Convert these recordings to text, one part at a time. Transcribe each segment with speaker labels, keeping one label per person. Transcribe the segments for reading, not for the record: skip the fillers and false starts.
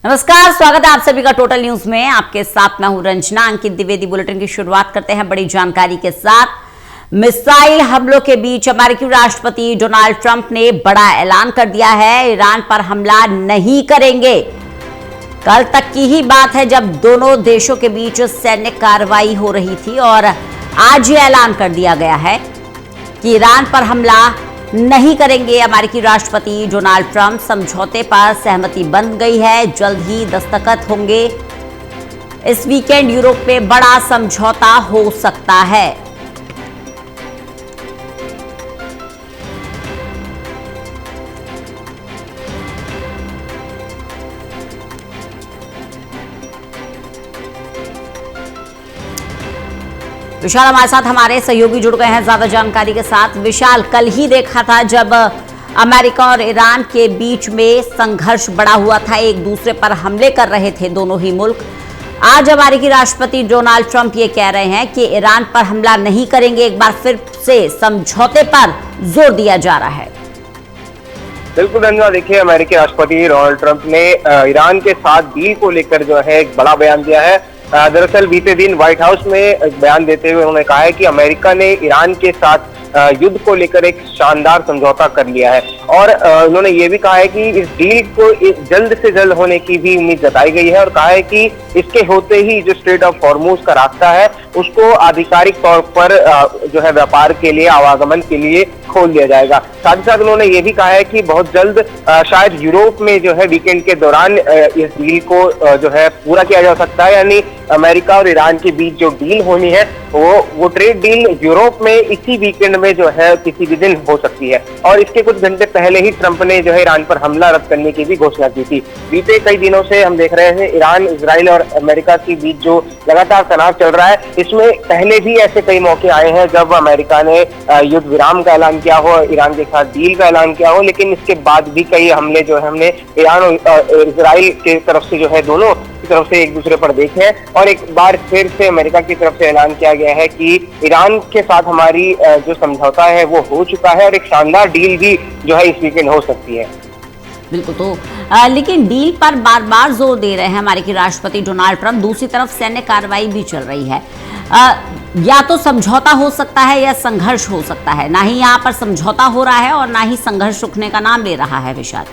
Speaker 1: नमस्कार, स्वागत है आप सभी का टोटल न्यूज में। आपके साथ मैं हूं रंजना। अंकित द्विवेदी। बुलेटिन की शुरुआत करते हैं बड़ी जानकारी के साथ। मिसाइल हमलों के बीच अमेरिकी राष्ट्रपति डोनाल्ड ट्रंप ने बड़ा ऐलान कर दिया है, ईरान पर हमला नहीं करेंगे। कल तक की ही बात है जब दोनों देशों के बीच सैन्य कार्रवाई हो रही थी और आज ये ऐलान कर दिया गया है कि ईरान पर हमला नहीं करेंगे। अमेरिकी राष्ट्रपति डोनाल्ड ट्रंप समझौते पर सहमति बन गई है, जल्द ही दस्तखत होंगे। इस वीकेंड यूरोप में बड़ा समझौता हो सकता है। विशाल हमारे साथ हमारे सहयोगी जुड़ गए हैं ज्यादा जानकारी के साथ। विशाल, कल ही देखा था जब अमेरिका और ईरान के बीच में संघर्ष बढ़ा हुआ था, एक दूसरे पर हमले कर रहे थे दोनों ही मुल्क। आज अमेरिकी राष्ट्रपति डोनाल्ड ट्रंप ये कह रहे हैं कि ईरान पर हमला नहीं करेंगे। एक बार फिर से समझौते पर जोर दिया जा रहा है।
Speaker 2: बिल्कुल रंजना, देखिए अमेरिकी राष्ट्रपति डोनाल्ड ट्रंप ने ईरान के साथ डील को लेकर जो है एक बड़ा बयान दिया है। दरअसल बीते दिन व्हाइट हाउस में एक बयान देते हुए उन्होंने कहा है कि अमेरिका ने ईरान के साथ युद्ध को लेकर एक शानदार समझौता कर लिया है और उन्होंने ये भी कहा है कि इस डील को जल्द से जल्द होने की भी उम्मीद जताई गई है और कहा है कि इसके होते ही जो स्ट्रेट ऑफ हॉर्मूज का रास्ता है उसको आधिकारिक तौर पर जो है व्यापार के लिए, आवागमन के लिए खोल दिया जाएगा। साथ ही साथ उन्होंने ये भी कहा है कि बहुत जल्द शायद यूरोप में जो है वीकेंड के दौरान इस डील को जो है पूरा किया जा सकता है। यानी अमेरिका और ईरान के बीच जो डील होनी है वो ट्रेड डील यूरोप में इसी वीकेंड में जो है किसी भी दिन हो सकती है। और इसके कुछ घंटे पहले ही ट्रंप ने जो है ईरान पर हमला रद्द करने की भी घोषणा की थी। बीते कई दिनों से हम देख रहे हैं ईरान, इजराइल और अमेरिका के बीच जो लगातार तनाव चल रहा है, इसमें पहले भी ऐसे कई मौके आए हैं जब अमेरिका ने युद्ध विराम का ऐलान किया हो, ईरान के साथ डील का ऐलान किया हो, लेकिन इसके बाद भी कई हमले जो है हमने ईरान और इजराइल की तरफ से जो है दोनों की तरफ से एक दूसरे पर देखे हैं। और एक बार फिर से अमेरिका की तरफ से ऐलान किया गया है कि ईरान के साथ हमारी जो समझौता है वो हो चुका है और एक शानदार डील भी जो है इस वीकेंड हो सकती है।
Speaker 1: बिल्कुल। तो लेकिन डील पर बार बार जोर दे रहे हैं अमेरिकी राष्ट्रपति डोनाल्ड ट्रंप। दूसरी तरफ सैन्य कार्रवाई भी चल रही है। या तो समझौता हो सकता है या संघर्ष हो सकता है। ना ही यहाँ पर समझौता हो रहा है और ना ही संघर्ष रुकने का नाम ले रहा है। विशाल,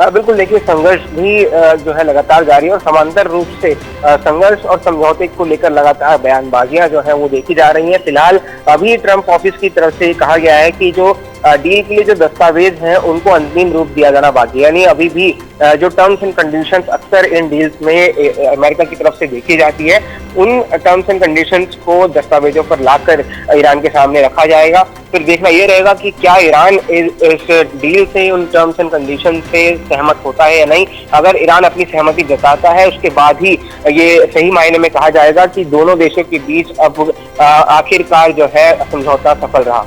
Speaker 2: बिल्कुल, देखिए संघर्ष भी जो है लगातार जारी है और समांतर रूप से संघर्ष और समझौते को लेकर लगातार बयानबाजियां जो है वो देखी जा रही हैं। फिलहाल अभी ट्रंप ऑफिस की तरफ से कहा गया है कि जो डील के लिए जो दस्तावेज हैं उनको अंतिम रूप दिया जाना बाकी है। यानी अभी भी जो टर्म्स एंड कंडीशंस अक्सर इन डील्स में अमेरिका की तरफ से देखी जाती है, उन टर्म्स एंड कंडीशंस को दस्तावेजों पर लाकर ईरान के सामने रखा जाएगा। फिर देखना ये रहेगा कि क्या ईरान इस डील से, उन टर्म्स एंड कंडीशन से सहमत होता है या नहीं। अगर ईरान अपनी सहमति जताता है उसके बाद ही ये सही मायने में कहा जाएगा कि दोनों देशों के बीच अब आखिरकार जो है समझौता सफल रहा।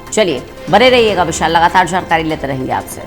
Speaker 1: चलिए बने रहिएगा विशाल, लगातार जानकारी लेते रहेंगे आपसे।